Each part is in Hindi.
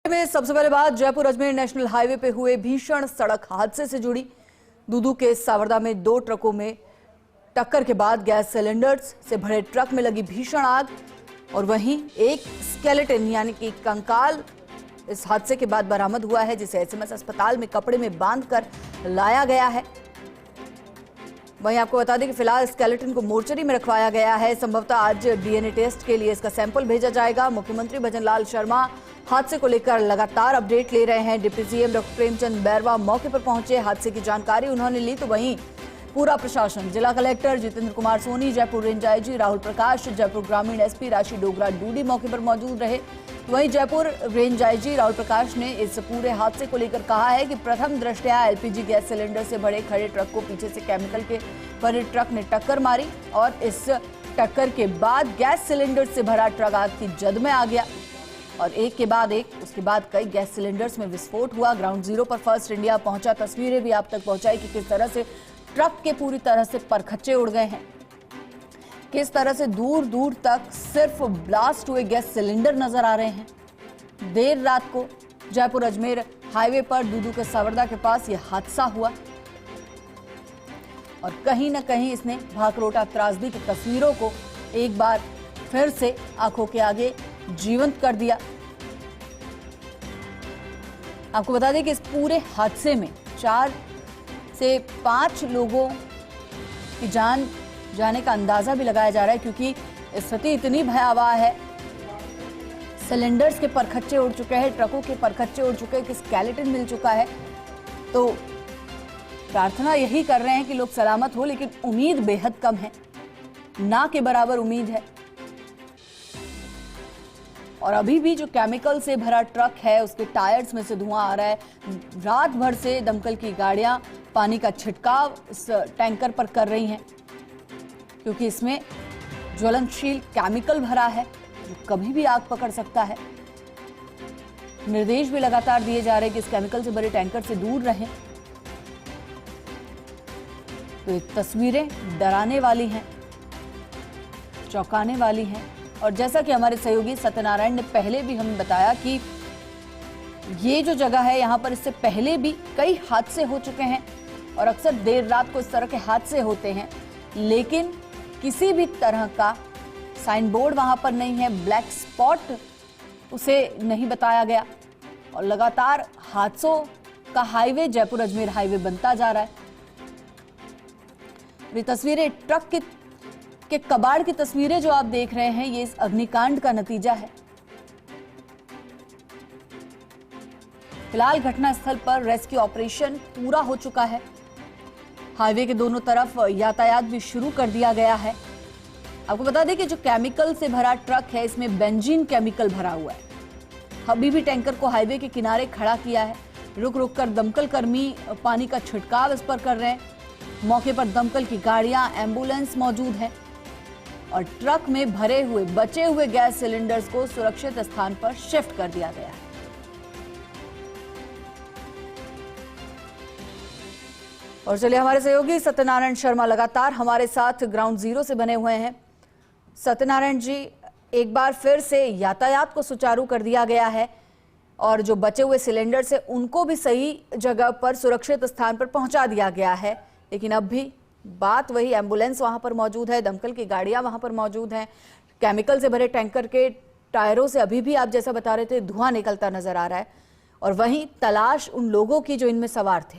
में सबसे पहले बात जयपुर अजमेर नेशनल हाईवे पे हुए भीषण सड़क हादसे से जुड़ी। दूदू के सावरदा में 2 ट्रकों में टक्कर के बाद गैस सिलेंडर्स से भरे ट्रक में लगी भीषण आग और वहीं एक स्केलेटन यानी कि कंकाल इस हादसे के बाद बरामद हुआ है, जिसे एसएमएस अस्पताल में कपड़े में बांधकर लाया गया है। वहीं आपको बता दें कि फिलहाल स्केलेटन को मोर्चरी में रखवाया गया है। संभवतः आज डीएनए टेस्ट के लिए इसका सैंपल भेजा जाएगा। मुख्यमंत्री भजनलाल शर्मा हादसे को लेकर लगातार अपडेट ले रहे हैं। Deputy CM doctor Premchand Bairwa मौके पर पहुंचे, हादसे की जानकारी उन्होंने ली। तो वहीं पूरा प्रशासन, जिला collector Jitendra Kumar Soni, Jaipur range IG Rahul Prakash, Jaipur ग्रामीण एसपी राशि डोगरा डूडी मौके पर मौजूद रहे। वहीं जयपुर रेंज आईजी राहुल प्रकाश ने इस पूरे हादसे को लेकर कहा है कि प्रथम दृष्टया एलपीजी गैस सिलेंडर से भरे खड़े ट्रक को पीछे से केमिकल के भरे ट्रक ने टक्कर मारी और इस टक्कर के बाद गैस सिलेंडर से भरा ट्रक आग की जद में आ गया और एक के बाद एक उसके बाद कई गैस सिलेंडर्स में विस्फोट हुआ। ग्राउंड जीरो पर फर्स्ट इंडिया पहुंचा, तस्वीरें भी आप तक पहुंचाई कि किस तरह से ट्रक के पूरी तरह से परखच्चे उड़ गए हैं, किस तरह से दूर दूर तक सिर्फ ब्लास्ट हुए गैस सिलेंडर नजर आ रहे हैं। देर रात को जयपुर अजमेर हाईवे पर दूदू के सावरदा के पास यह हादसा हुआ और कहीं न कहीं इसने भाखरोटा त्रासदी की तस्वीरों को एक बार फिर से आंखों के आगे जीवंत कर दिया। आपको बता दें कि इस पूरे हादसे में 4 से 5 लोगों की जान जाने का अंदाजा भी लगाया जा रहा है, क्योंकि स्थिति इतनी भयावह है। सिलेंडर्स के परखच्चे उड़ चुके हैं, ट्रकों के परखच्चे उड़ चुके हैं, कि स्केलेटन मिल चुका है। तो प्रार्थना यही कर रहे हैं कि लोग सलामत हो, लेकिन उम्मीद बेहद कम है, ना के बराबर उम्मीद है। और अभी भी जो केमिकल से भरा ट्रक है उसके टायर्स में से धुआं आ रहा है। रात भर से दमकल की गाड़ियां पानी का छिड़काव इस टैंकर पर कर रही हैं, क्योंकि इसमें ज्वलनशील केमिकल भरा है जो कभी भी आग पकड़ सकता है। निर्देश भी लगातार दिए जा रहे हैं कि इस केमिकल से भरे टैंकर से दूर रहें। तो ये तस्वीरें डराने वाली हैं, चौंकाने वाली हैं। और जैसा कि हमारे सहयोगी सत्यनारायण ने पहले भी हमें बताया कि ये जो जगह है यहाँ पर इससे पहले भी कई हादसे हो चुके हैं और अक्सर देर रात को इस तरह के हादसे होते हैं, लेकिन किसी भी तरह का साइन बोर्ड वहां पर नहीं है, ब्लैक स्पॉट उसे नहीं बताया गया और लगातार हादसों का हाईवे जयपुर अजमेर हाईवे बनता जा रहा है। ये तस्वीरें ट्रक के कबाड़ की तस्वीरें जो आप देख रहे हैं, ये इस अग्निकांड का नतीजा है। फिलहाल घटनास्थल पर रेस्क्यू ऑपरेशन पूरा हो चुका है। हाईवे के दोनों तरफ यातायात भी शुरू कर दिया गया है। आपको बता दें कि जो केमिकल से भरा ट्रक है इसमें बेंजीन केमिकल भरा हुआ है। अभी भी टैंकर को हाईवे के किनारे खड़ा किया है। रुक रुक कर दमकल कर्मी पानी का छिड़काव इस पर कर रहे हैं। मौके पर दमकल की गाड़ियां, एम्बुलेंस मौजूद है और ट्रक में भरे हुए बचे हुए गैस सिलेंडर्स को सुरक्षित स्थान पर शिफ्ट कर दिया गया है। और चलिए हमारे सहयोगी सत्यनारायण शर्मा लगातार हमारे साथ ग्राउंड जीरो से बने हुए हैं। सत्यनारायण जी, एक बार फिर से यातायात को सुचारू कर दिया गया है और जो बचे हुए सिलेंडर्स है उनको भी सही जगह पर सुरक्षित स्थान पर पहुंचा दिया गया है, लेकिन अब भी बात वही, एम्बुलेंस वहां पर मौजूद है, दमकल की गाड़ियां वहां पर मौजूद हैं। केमिकल से भरे टैंकर के टायरों से अभी भी आप जैसा बता रहे थे धुआं निकलता नजर आ रहा है और वहीं तलाश उन लोगों की जो इनमें सवार थे।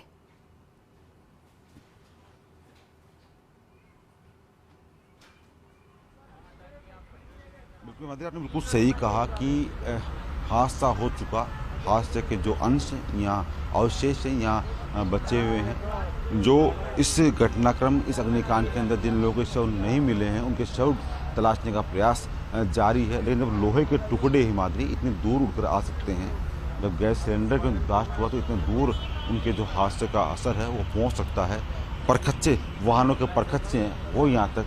बिल्कुल मदिरा, आपने बिल्कुल सही कहा कि हादसा हो चुका, हादसे के जो अंश या अवशेष हैं यहाँ बचे हुए हैं। जो इस घटनाक्रम, इस अग्निकांड के अंदर जिन लोगों के शव नहीं मिले हैं उनके शव तलाशने का प्रयास जारी है, लेकिन जब लोहे के टुकड़े ही मादरी इतनी दूर उड़कर आ सकते हैं, जब गैस सिलेंडर का ब्लास्ट हुआ तो इतने दूर उनके जो हादसे का असर है वो पहुँच सकता है। परखच्चे, वाहनों के परखच्चे हैं वो यहाँ तक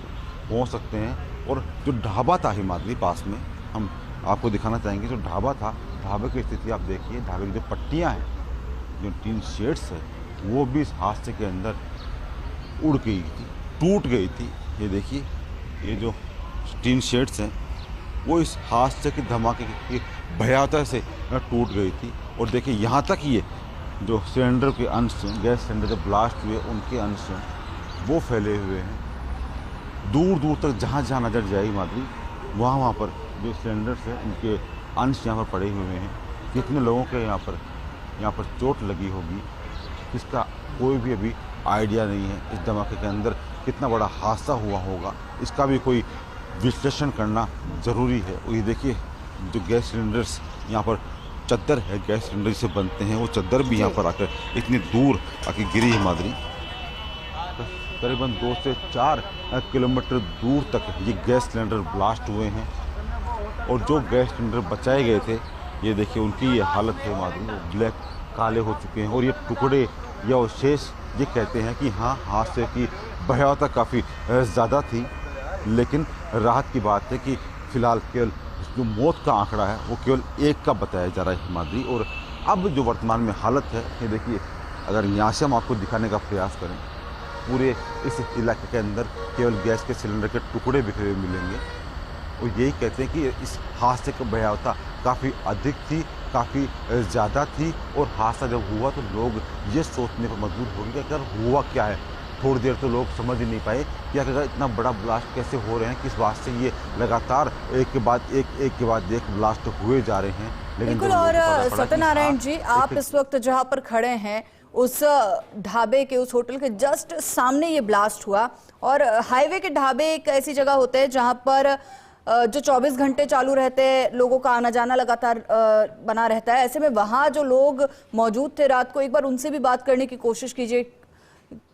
पहुँच सकते हैं। और जो ढाबा था हिमाद्री पास में, हम आपको दिखाना चाहेंगे, जो ढाबा था, ढाबे की स्थिति आप देखिए। ढाबे की जो पट्टियाँ हैं, जो टीन शेड्स है, वो भी इस हादसे के अंदर उड़ गई थी, टूट गई थी। ये देखिए, ये जो टीन शेड्स हैं वो इस हादसे के धमाके की भयावहता से टूट गई थी। और देखिए यहाँ तक ये जो सिलेंडर के अंश, गैस सिलेंडर जो ब्लास्ट हुए उनके अंश वो फैले हुए हैं दूर दूर तक। जहाँ जहाँ नज़र जाएगी माधुरी, वहाँ पर जो सिलेंडर्स हैं उनके अंश यहाँ पर पड़े हुए हैं। कितने लोगों के यहाँ पर चोट लगी होगी इसका कोई भी अभी आइडिया नहीं है। इस धमाके के अंदर कितना बड़ा हादसा हुआ होगा इसका भी कोई विश्लेषण करना ज़रूरी है। और ये देखिए जो गैस सिलेंडर्स यहाँ पर चद्दर है, गैस सिलेंडर से बनते हैं, वो चद्दर भी यहाँ पर आकर इतनी दूर आके गिरी है माधुरी। करीबन 2 से 4 किलोमीटर दूर तक ये गैस सिलेंडर ब्लास्ट हुए हैं। और जो गैस सिलेंडर बचाए गए थे ये देखिए उनकी ये हालत है माधुरी, ब्लैक काले हो चुके हैं। और ये टुकड़े या अवशेष ये कहते हैं कि हाँ, हादसे की भयावहता काफ़ी ज़्यादा थी, लेकिन राहत की बात है कि फ़िलहाल केवल जो मौत का आंकड़ा है वो केवल 1 का बताया जा रहा है माधुरी। और अब जो वर्तमान में हालत है ये देखिए, अगर यहाँ से हम आपको दिखाने का प्रयास करें, पूरे इस इलाके के अंदर केवल गैस के सिलेंडर के टुकड़े बिखरे हुए मिलेंगे। और यही कहते हैं कि इस हादसे की भयावहता काफ़ी अधिक थी, काफ़ी ज़्यादा थी। और हादसा जब हुआ तो लोग ये सोचने पर मजबूर हो गए कि अगर हुआ क्या है। थोड़ी देर तो लोग समझ ही नहीं पाए कि अगर इतना बड़ा ब्लास्ट कैसे हो रहे हैं, किस बात से ये लगातार एक के बाद एक ब्लास्ट हुए जा रहे हैं। लेकिन बिल्कुल। और सत्यनारायण जी, आप इस वक्त जहां पर खड़े हैं उस ढाबे के, उस होटल के जस्ट सामने ये ब्लास्ट हुआ। और हाईवे के ढाबे एक ऐसी जगह होते हैं जहां पर जो 24 घंटे चालू रहते हैं, लोगों का आना जाना लगातार बना रहता है। ऐसे में वहां जो लोग मौजूद थे रात को, एक बार उनसे भी बात करने की कोशिश कीजिए,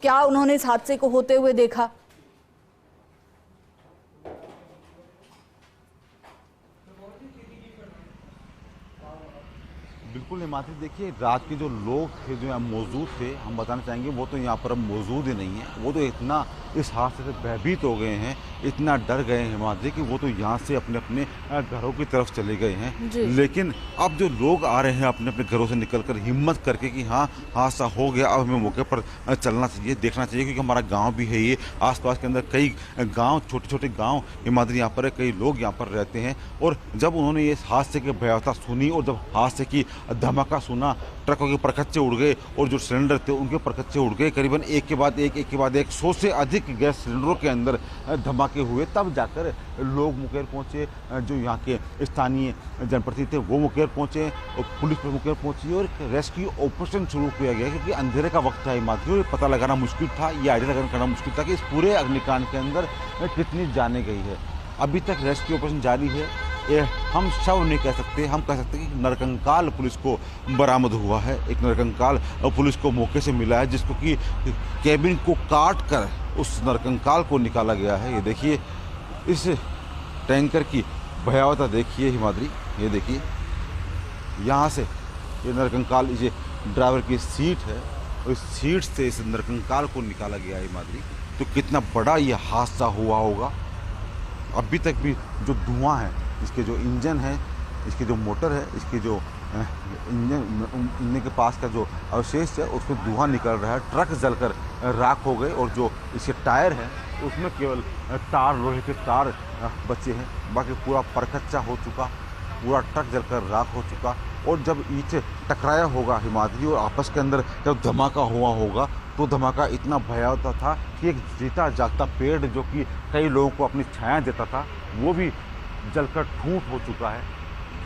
क्या उन्होंने इस हादसे को होते हुए देखा? बिल्कुल हिमाचल, देखिए रात के जो लोग थे जो यहाँ मौजूद थे, हम बताना चाहेंगे वो तो यहाँ पर अब मौजूद ही नहीं है। वो तो इतना इस हादसे से भयभीत हो गए हैं, इतना डर गए हैं हिमाचल कि वो तो यहाँ से अपने अपने घरों की तरफ चले गए हैं। लेकिन अब जो लोग आ रहे हैं अपने अपने घरों से निकलकर हिम्मत करके कि हाँ, हादसा हो गया, अब हमें मौके पर चलना चाहिए, देखना चाहिए, क्योंकि हमारा गाँव भी है ये। आसपास के अंदर कई गाँव, छोटे छोटे गाँव हिमाचल यहाँ पर है, कई लोग यहाँ पर रहते हैं। और जब उन्होंने ये हादसे की भयावहता सुनी और जब हादसे की धमाका सुना, ट्रकों के परखच्चे उड़ गए और जो सिलेंडर थे उनके परखच्चे उड़ गए। करीबन एक के बाद एक 100 से अधिक गैस सिलेंडरों के अंदर धमाके हुए। तब जाकर लोग मुकेर पहुंचे, जो यहाँ के स्थानीय जनप्रतिनिधि थे वो मुकेर पहुंचे और पुलिस पर मुकेर पहुंची और रेस्क्यू ऑपरेशन शुरू किया गया, क्योंकि अंधेरे का वक्त था माध्यम, ये पता लगाना मुश्किल था, ये आइडिया लगाना करना मुश्किल था कि इस पूरे अग्निकांड के अंदर कितनी जानें गई है। अभी तक रेस्क्यू ऑपरेशन जारी है। हम शव नहीं कह सकते, हम कह सकते कि नरकंकाल पुलिस को बरामद हुआ है। एक नरकंकाल पुलिस को मौके से मिला है, जिसको कि कैबिन को काट कर उस नरकंकाल को निकाला गया है। ये देखिए इस टैंकर की भयावहता देखिए हिमाद्री, ये देखिए यहाँ से ये नरकंकाल, ये ड्राइवर की सीट है और इस सीट से इस नरकंकाल को निकाला गया है हिमाद्री। तो कितना बड़ा ये हादसा हुआ होगा। अभी तक भी जो धुआं है, इसके जो इंजन है, इसकी जो मोटर है, इसके जो इंजन के पास का जो अवशेष है उसमें धुआं निकल रहा है। ट्रक जलकर राख हो गए और जो इसके टायर है उसमें केवल तार, लोहे के तार बचे हैं। बाकी पूरा परखच्चा हो चुका, पूरा ट्रक जलकर राख हो चुका। और जब ईंट टकराया होगा हिमाद्री और आपस के अंदर जब धमाका हुआ होगा तो धमाका इतना भयावह था कि एक जीता जागता पेड़ जो कि कई लोगों को अपनी छाया देता था वो भी जलकर ठूंठ हो चुका है,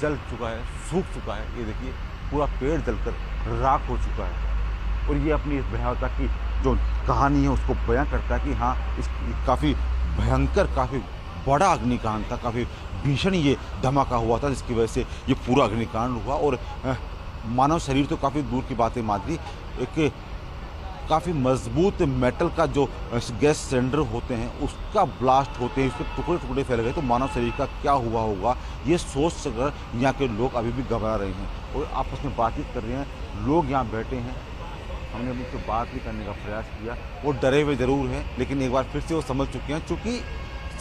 जल चुका है, सूख चुका है। ये देखिए पूरा पेड़ जलकर राख हो चुका है। और ये अपनी इस भयावहता की जो कहानी है उसको बयां करता है कि हाँ, इस काफ़ी भयंकर, काफ़ी बड़ा अग्निकांड था, काफ़ी भीषण ये धमाका हुआ था, जिसकी वजह से ये पूरा अग्निकांड हुआ। और मानव शरीर तो काफ़ी दूर की बात है माधुरी, एक काफ़ी मजबूत मेटल का जो गैस सिलेंडर होते हैं उसका ब्लास्ट होते हैं, उसके टुकड़े टुकड़े फैल गए। तो मानव शरीर का क्या हुआ होगा ये सोच कर यहाँ के लोग अभी भी घबरा रहे हैं और आपस में बातचीत कर रहे हैं। लोग यहाँ बैठे हैं, हमने उनसे बात भी करने का प्रयास किया, वो डरे हुए ज़रूर हैं, लेकिन एक बार फिर से वो समझ चुके हैं। चूँकि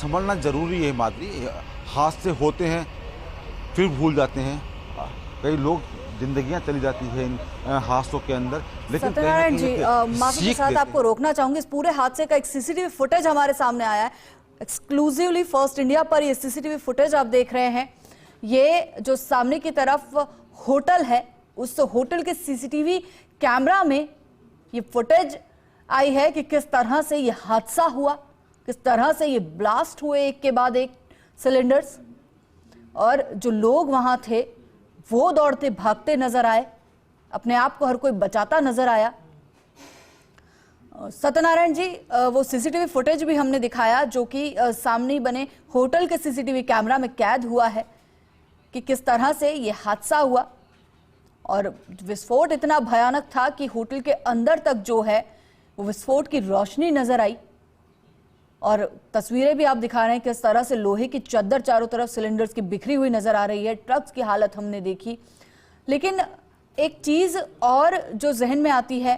समझना ज़रूरी है माधुरी, हादसे होते हैं फिर भूल जाते हैं, कई लोग जिंदगियां चली जाती है इन हादसों के अंदर। लेकिन सत्यनारायण जी, माफी के साथ आपको रोकना चाहूंगी। इस पूरे हादसे का एक सीसीटीवी फुटेज हमारे सामने आया है, एक्सक्लूसिवली फर्स्ट इंडिया पर ये सीसीटीवी फुटेज आप देख रहे हैं। ये जो सामने की तरफ होटल है, उस होटल के सीसीटीवी कैमरा में ये फुटेज आई है कि किस तरह से ये हादसा हुआ, किस तरह से ये ब्लास्ट हुए एक के बाद एक सिलेंडर्स, और जो लोग वहां थे वो दौड़ते भागते नजर आए, अपने आप को हर कोई बचाता नजर आया। सत्यनारायण जी, वो सीसीटीवी फुटेज भी हमने दिखाया जो कि सामने बने होटल के सीसीटीवी कैमरा में कैद हुआ है कि किस तरह से ये हादसा हुआ, और विस्फोट इतना भयानक था कि होटल के अंदर तक जो है वो विस्फोट की रोशनी नजर आई। और तस्वीरें भी आप दिखा रहे हैं किस तरह से लोहे की चद्दर चारों तरफ सिलेंडर्स की बिखरी हुई नजर आ रही है, ट्रक्स की हालत हमने देखी। लेकिन एक चीज और जो जहन में आती है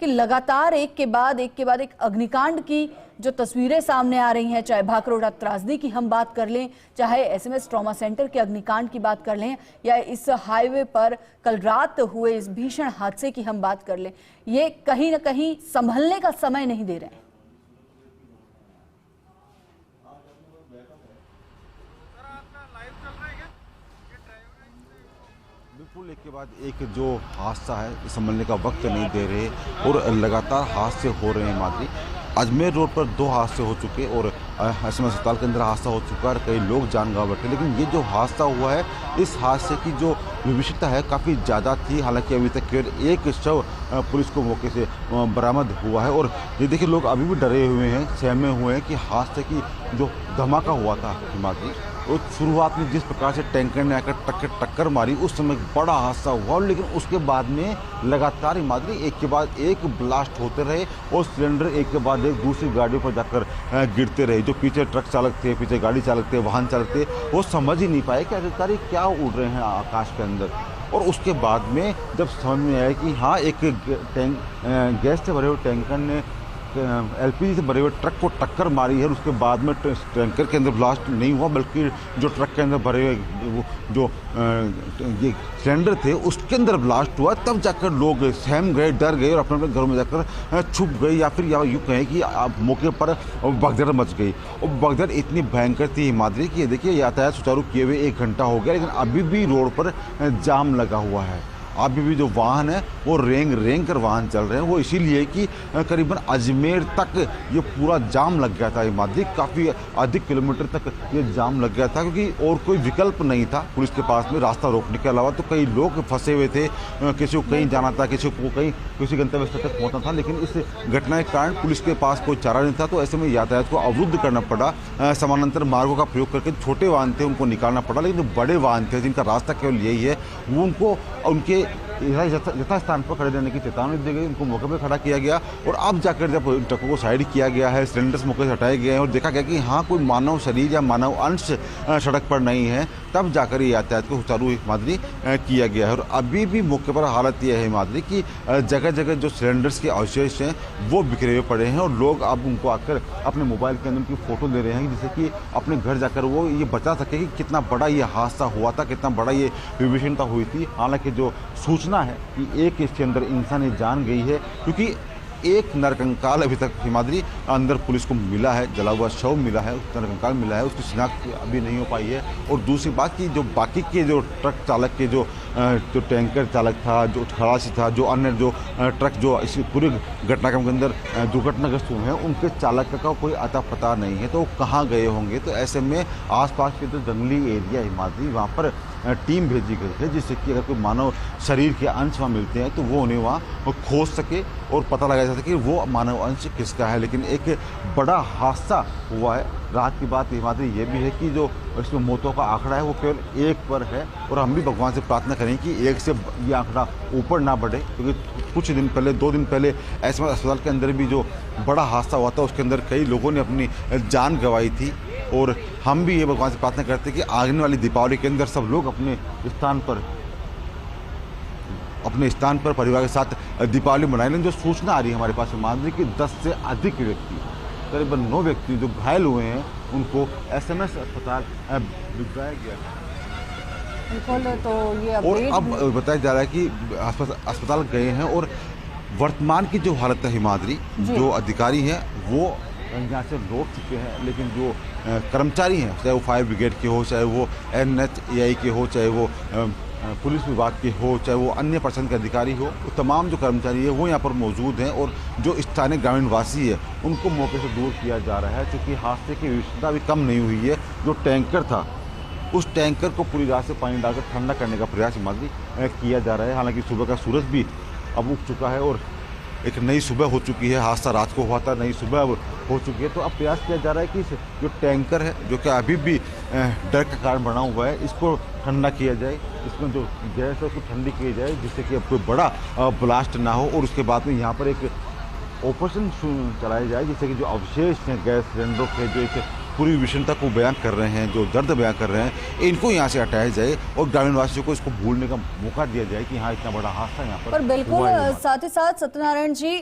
कि लगातार एक के बाद एक अग्निकांड की जो तस्वीरें सामने आ रही हैं, चाहे भाकरोड़ा त्रासदी की हम बात कर लें, चाहे एसएमएस ट्रॉमा सेंटर के अग्निकांड की बात कर लें, या इस हाईवे पर कल रात हुए इस भीषण हादसे की हम बात कर लें, ये कहीं ना कहीं संभलने का समय नहीं दे रहे हैं। बिल्कुल, एक के बाद एक जो हादसा है संभलने का वक्त नहीं दे रहे और लगातार हादसे हो रहे हैं। मादरी, अजमेर रोड पर 2 हादसे हो चुके और एसएमएस अस्पताल के अंदर हादसा हो चुका है, कई लोग जान गंवा बैठे। लेकिन ये जो हादसा हुआ है, इस हादसे की जो विभीषिकता है काफ़ी ज़्यादा थी। हालांकि अभी तक केवल एक शव पुलिस को मौके से बरामद हुआ है और ये देखिए लोग अभी भी डरे हुए हैं, सहमे हुए हैं कि हादसे की जो धमाका हुआ था हिमाद्री, और शुरुआत में जिस प्रकार से टैंकर ने आकर टक्कर मारी, उस समय बड़ा हादसा हुआ। लेकिन उसके बाद में लगातार हिमाद्री एक के बाद एक ब्लास्ट होते रहे और सिलेंडर एक के बाद एक दूसरी गाड़ियों पर जाकर गिरते रहे। जो पीछे ट्रक चालक थे, पीछे गाड़ी चालक थे, वाहन चालक थे, वो समझ ही नहीं पाए कि आखिरकार क्या उड़ रहे हैं आकाश के अंदर। और उसके बाद में जब समझ में आया कि हाँ, एक गैस से भरे हुए टैंकर ने एलपीजी से भरे हुए ट्रक को टक्कर मारी है। उसके बाद में टैंकर के अंदर ब्लास्ट नहीं हुआ, बल्कि जो ट्रक के अंदर भरे हुए जो ये सिलेंडर थे उसके अंदर ब्लास्ट हुआ। तब जाकर लोग सहम गए, डर गए और अपने अपने घरों में जाकर छुप गए, या फिर यूँ कहें कि मौके पर भगदड़ मच गई। और भगदड़ इतनी भयंकर थी हिमाद्री की, देखिए यातायात सुचारू किए हुए 1 घंटा हो गया, लेकिन अभी भी रोड पर जाम लगा हुआ है। अभी भी जो वाहन है वो रेंग कर वाहन चल रहे हैं। वो इसीलिए कि करीबन अजमेर तक ये पूरा जाम लग गया था हिमाद्री, काफ़ी अधिक किलोमीटर तक ये जाम लग गया था, क्योंकि और कोई विकल्प नहीं था पुलिस के पास में रास्ता रोकने के अलावा। तो कई लोग फंसे हुए थे, किसी को कहीं जाना था, किसी को कहीं किसी गंतव्य स्थल तक पहुँचना था, लेकिन इस घटना के कारण पुलिस के पास कोई चारा नहीं था। तो ऐसे में यातायात को अवरुद्ध करना पड़ा, समानांतर मार्गों का प्रयोग करके छोटे वाहन थे उनको निकालना पड़ा। लेकिन जो बड़े वाहन थे जिनका रास्ता केवल यही है, वो उनको उनके यथा स्थान पर खड़े रहने की चेतावनी दी गई, उनको मौके पर खड़ा किया गया। और अब जाकर जब ट्रकों को साइड किया गया है, सिलेंडर्स मौके से हटाए गए हैं और देखा गया कि हाँ, कोई मानव शरीर या मानव अंश सड़क पर नहीं है, तब जाकर ये यातायात को सुचारू हिमाद्री किया गया है। और अभी भी मौके पर हालत यह है हिमाद्री की जगह जगह जो सिलेंडर्स के अवशेष हैं वो बिखरे हुए पड़े हैं और लोग अब उनको आकर अपने मोबाइल के अंदर उनकी फ़ोटो ले रहे हैं, जिससे कि अपने घर जाकर वो ये बता सके कि कितना बड़ा ये हादसा हुआ था, कितना बड़ा ये विभीषणता हुई थी। हालांकि जो सूचना है कि एक इसके अंदर इंसानी जान गई है, क्योंकि एक नरकंकाल अभी तक हिमाद्री अंदर पुलिस को मिला है, जला हुआ शव मिला है, नरकंकाल मिला है, उसकी शिनाख्त अभी नहीं हो पाई है। और दूसरी बात कि जो बाकी के जो ट्रक चालक के जो टैंकर चालक था, जो खलासी था, जो अन्य जो ट्रक जो इस पूरी घटनाक्रम के अंदर दुर्घटनाग्रस्त हुए हैं, उनके चालक का कोई अता पता नहीं है, तो वो कहाँ गए होंगे। तो ऐसे में आसपास के जो जंगली एरिया हिमाद्री, वहाँ पर टीम भेजी गई है, जिससे कि अगर कोई मानव शरीर के अंश वहाँ मिलते हैं तो वो उन्हें वहाँ खोज सके और पता लगाया जा सके कि वो मानव अंश किसका है। लेकिन एक बड़ा हादसा हुआ है। रात की बात हिमाद्री ये भी है कि जो इसमें मौतों का आंकड़ा है वो केवल 1 पर है, और हम भी भगवान से प्रार्थना करें कि 1 से ये आंकड़ा ऊपर ना बढ़े, क्योंकि कुछ दिन पहले 2 दिन पहले एसएमएस अस्पताल के अंदर भी जो बड़ा हादसा हुआ था उसके अंदर कई लोगों ने अपनी जान गंवाई थी। और हम भी ये भगवान से प्रार्थना करते हैं कि आने वाली दीपावली के अंदर सब लोग अपने स्थान पर परिवार के साथ दीपावली मनाएं। लेकिन जो सूचना आ रही है हमारे पास हिमाद्री की 10 से अधिक व्यक्ति, करीबन 9 व्यक्ति जो घायल हुए हैं, उनको एसएमएस अस्पताल भिजवाया गया है। बिल्कुल, तो ये और अब बताया जा रहा है कि अस्पताल गए हैं और वर्तमान की जो हालत है हिमाद्री, जो अधिकारी हैं वो यहाँ से लौट चुके हैं, लेकिन जो कर्मचारी हैं, चाहे वो फायर ब्रिगेड के हो, चाहे वो NHAI के हो, चाहे वो पुलिस विभाग के हो, चाहे वो अन्य प्रशासन के अधिकारी हो, वो तमाम जो कर्मचारी है वो यहाँ पर मौजूद हैं और जो स्थानीय ग्रामीण वासी है उनको मौके से दूर किया जा रहा है, क्योंकि हादसे की विषमता भी कम नहीं हुई है। जो टैंकर था उस टैंकर को पूरी रात से पानी डालकर ठंडा करने का प्रयास हिमाद्री किया जा रहा है। हालांकि सुबह का सूरज भी अब उग चुका है और एक नई सुबह हो चुकी है। हादसा रात को हुआ था, नई सुबह अब हो चुकी है। तो अब प्रयास किया जा रहा है कि जो टैंकर है, जो कि अभी भी डर का कारण बना हुआ है, इसको ठंडा किया जाए, इसमें जो गैस है उसको ठंडी की जाए, जिससे कि अब कोई बड़ा ब्लास्ट ना हो। और उसके बाद में यहाँ पर एक ऑपरेशन चलाया जाए, जिससे कि जो अवशेष हैं गैस सिलेंडरों के, जो एक पूरी विषमता को बयान कर रहे हैं, जो दर्द बयान कर रहे हैं, इनको यहाँ से हटाया जाए और ग्रामीण वासियों को इसको भूलने का मौका दिया जाए कि हाँ इतना बड़ा हादसा यहाँ पर बिल्कुल हुआ है। साथ ही साथ सत्यनारायण जी,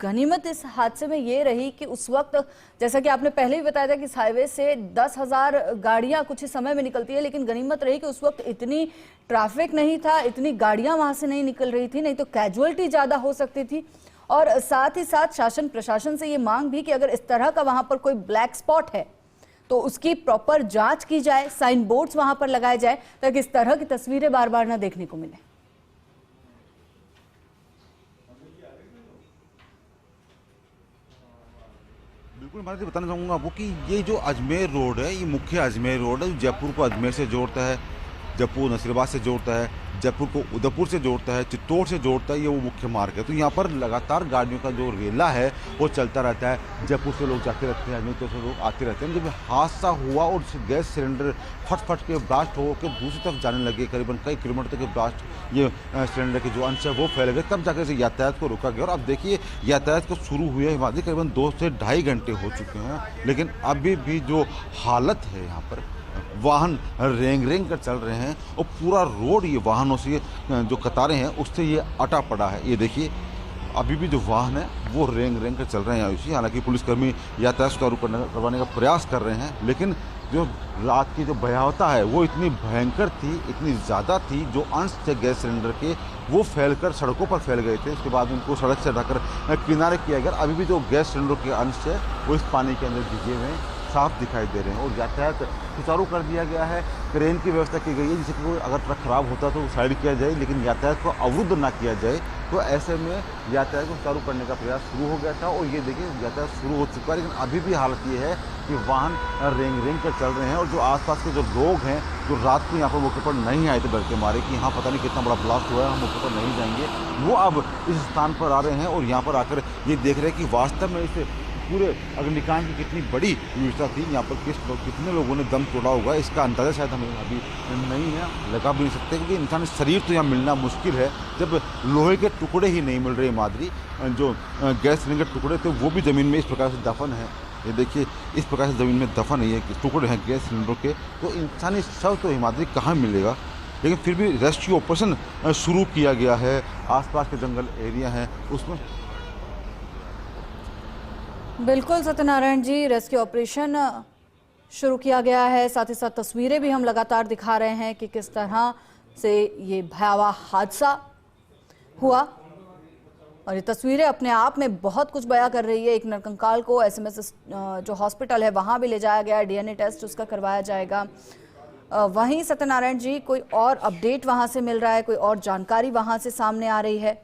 गनीमत इस हादसे में ये रही कि उस वक्त, जैसा कि आपने पहले भी बताया था कि इस हाईवे से 10,000 गाड़ियां कुछ ही समय में निकलती है, लेकिन गनीमत रही कि उस वक्त इतनी ट्रैफिक नहीं था, इतनी गाड़ियां वहां से नहीं निकल रही थी, नहीं तो कैजुअलिटी ज्यादा हो सकती थी। और साथ ही साथ शासन प्रशासन से ये मांग भी कि अगर इस तरह का वहां पर कोई ब्लैक स्पॉट है तो उसकी प्रॉपर जांच की जाए, साइन बोर्ड्स वहां पर लगाए जाए, ताकि इस तरह की तस्वीरें बार बार ना देखने को मिले। बिल्कुल, मैं बताना चाहूँगा आपको कि ये जो अजमेर रोड है, ये मुख्य अजमेर रोड है, जो जयपुर को अजमेर से जोड़ता है, जयपुर नसीराबाद से जोड़ता है, जयपुर को उदयपुर से जोड़ता है, चित्तौड़ से जोड़ता है, ये वो मुख्य मार्ग है। तो यहाँ पर लगातार गाड़ियों का जो रेला है वो चलता रहता है। जयपुर से लोग जाते रहते हैं, अजमेर से लोग आते रहते हैं। जब हादसा हुआ और गैस सिलेंडर फट के ब्लास्ट होकर दूसरी तरफ जाने लगे, करीबन कई किलोमीटर तक के ब्लास्ट ये सिलेंडर के जो अंश है वो फैल गए, तब जाकर से यातायात को रोका गया। और अब देखिए यातायात को शुरू हुए हिमाद्री करीबन 2 से ढाई घंटे हो चुके हैं, लेकिन अभी भी जो हालत है यहाँ पर, वाहन रेंग कर चल रहे हैं और पूरा रोड ये वाहनों से जो कतारें हैं उससे ये अटा पड़ा है। ये देखिए अभी भी जो वाहन है वो रेंग कर चल रहे हैं आयुषी। हालांकि पुलिसकर्मी यातायात सुचारू करवाने का प्रयास कर रहे हैं, लेकिन जो रात की जो भयावता है वो इतनी भयंकर थी, इतनी ज़्यादा थी। जो अंश थे गैस सिलेंडर के वो फैलकर सड़कों पर फैल गए थे। उसके बाद उनको सड़क से हटाकर किनारे किया गया। अभी भी जो गैस सिलेंडर के अंश है वो इस पानी के अंदर भिगे हुए हैं, साफ दिखाई दे रहे हैं। और यातायात सुचारू कर दिया गया है, क्रेन की व्यवस्था की गई है, जिससे कि अगर ट्रक खराब होता तो साइड किया जाए, लेकिन यातायात को अवरुद्ध ना किया जाए। तो ऐसे में यातायात को सुचारू करने का प्रयास शुरू हो गया था और ये देखिए यातायात शुरू हो चुका है, लेकिन अभी भी हालत ये है कि वाहन रेंग कर चल रहे हैं। और जो आसपास के जो लोग हैं, जो रात को यहाँ पर मौके पर नहीं आए थे डर के मारे कि हाँ पता नहीं कितना बड़ा ब्लास्ट हुआ है, हम मौके पर नहीं जाएंगे, वो अब इस स्थान पर आ रहे हैं और यहाँ पर आकर ये देख रहे हैं कि वास्तव में इस पूरे अग्निकांड की कितनी बड़ी विविधता थी। यहाँ पर कितने लोगों ने दम तोड़ा होगा, इसका अंदाज़ा शायद हमें अभी नहीं है, लगा भी नहीं सकते, क्योंकि इंसानी शरीर तो यहाँ मिलना मुश्किल है जब लोहे के टुकड़े ही नहीं मिल रहे। मादरी जो गैस सिलेंडर के टुकड़े थे वो भी ज़मीन में इस प्रकार से दफन है। ये देखिए इस प्रकार से ज़मीन में दफन है, ये टुकड़े हैं गैस सिलेंडर के। तो इंसानी शव तो हिमाद्री कहाँ मिलेगा, लेकिन फिर भी रेस्क्यू ऑपरेशन शुरू किया गया है। आसपास के जंगल एरिया हैं उसमें। बिल्कुल सत्यनारायण जी, रेस्क्यू ऑपरेशन शुरू किया गया है। साथ ही साथ तस्वीरें भी हम लगातार दिखा रहे हैं कि किस तरह से ये भयावह हादसा हुआ। और ये तस्वीरें अपने आप में बहुत कुछ बयां कर रही है। एक नरकंकाल को एसएमएस जो हॉस्पिटल है वहां भी ले जाया गया, डीएनए टेस्ट उसका करवाया जाएगा। वहीं सत्यनारायण जी, कोई और अपडेट वहां से मिल रहा है, कोई और जानकारी वहां से सामने आ रही है?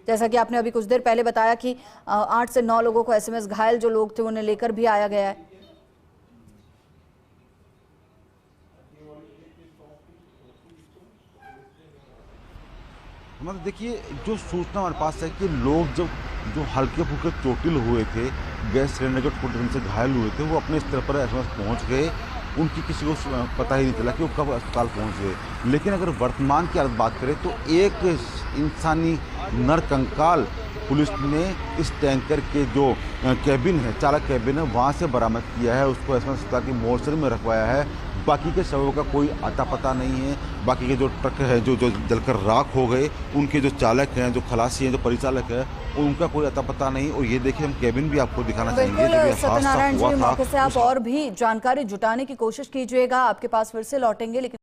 जैसा कि आपने अभी कुछ देर पहले बताया कि 8 से 9 लोगों को एसएमएस घायल जो लोग थे उन्हें लेकर भी आया गया है। मतलब देखिए जो सूचना हमारे पास है कि लोग जो हल्के फुल्के चोटिल हुए थे, गैस सिलेंडर के टुकड़े से घायल हुए थे, वो अपने स्तर पर एसएमएस पहुंच गए। उनकी किसी को पता ही नहीं चला कि वो कब अस्पताल पहुंच गए। लेकिन अगर वर्तमान की हालत बात करें तो एक इंसानी नरकंकाल पुलिस ने इस टैंकर के जो कैबिन है, चालक कैबिन है, वहाँ से बरामद किया है। उसको एसएमएस अस्पताल की मोर्चरी में रखवाया है। बाकी के शवों का कोई अता पता नहीं है। बाकी के जो ट्रक है जो जलकर राख हो गए, उनके जो चालक हैं, जो खलासी हैं, जो परिचालक है, उनका कोई अता पता नहीं। और ये देखिए हम कैबिन भी आपको दिखाना चाहेंगे। बिल्कुल सत्यनारायण जी, मौके से आप और भी जानकारी जुटाने की कोशिश कीजिएगा, आपके पास फिर से लौटेंगे। लेकिन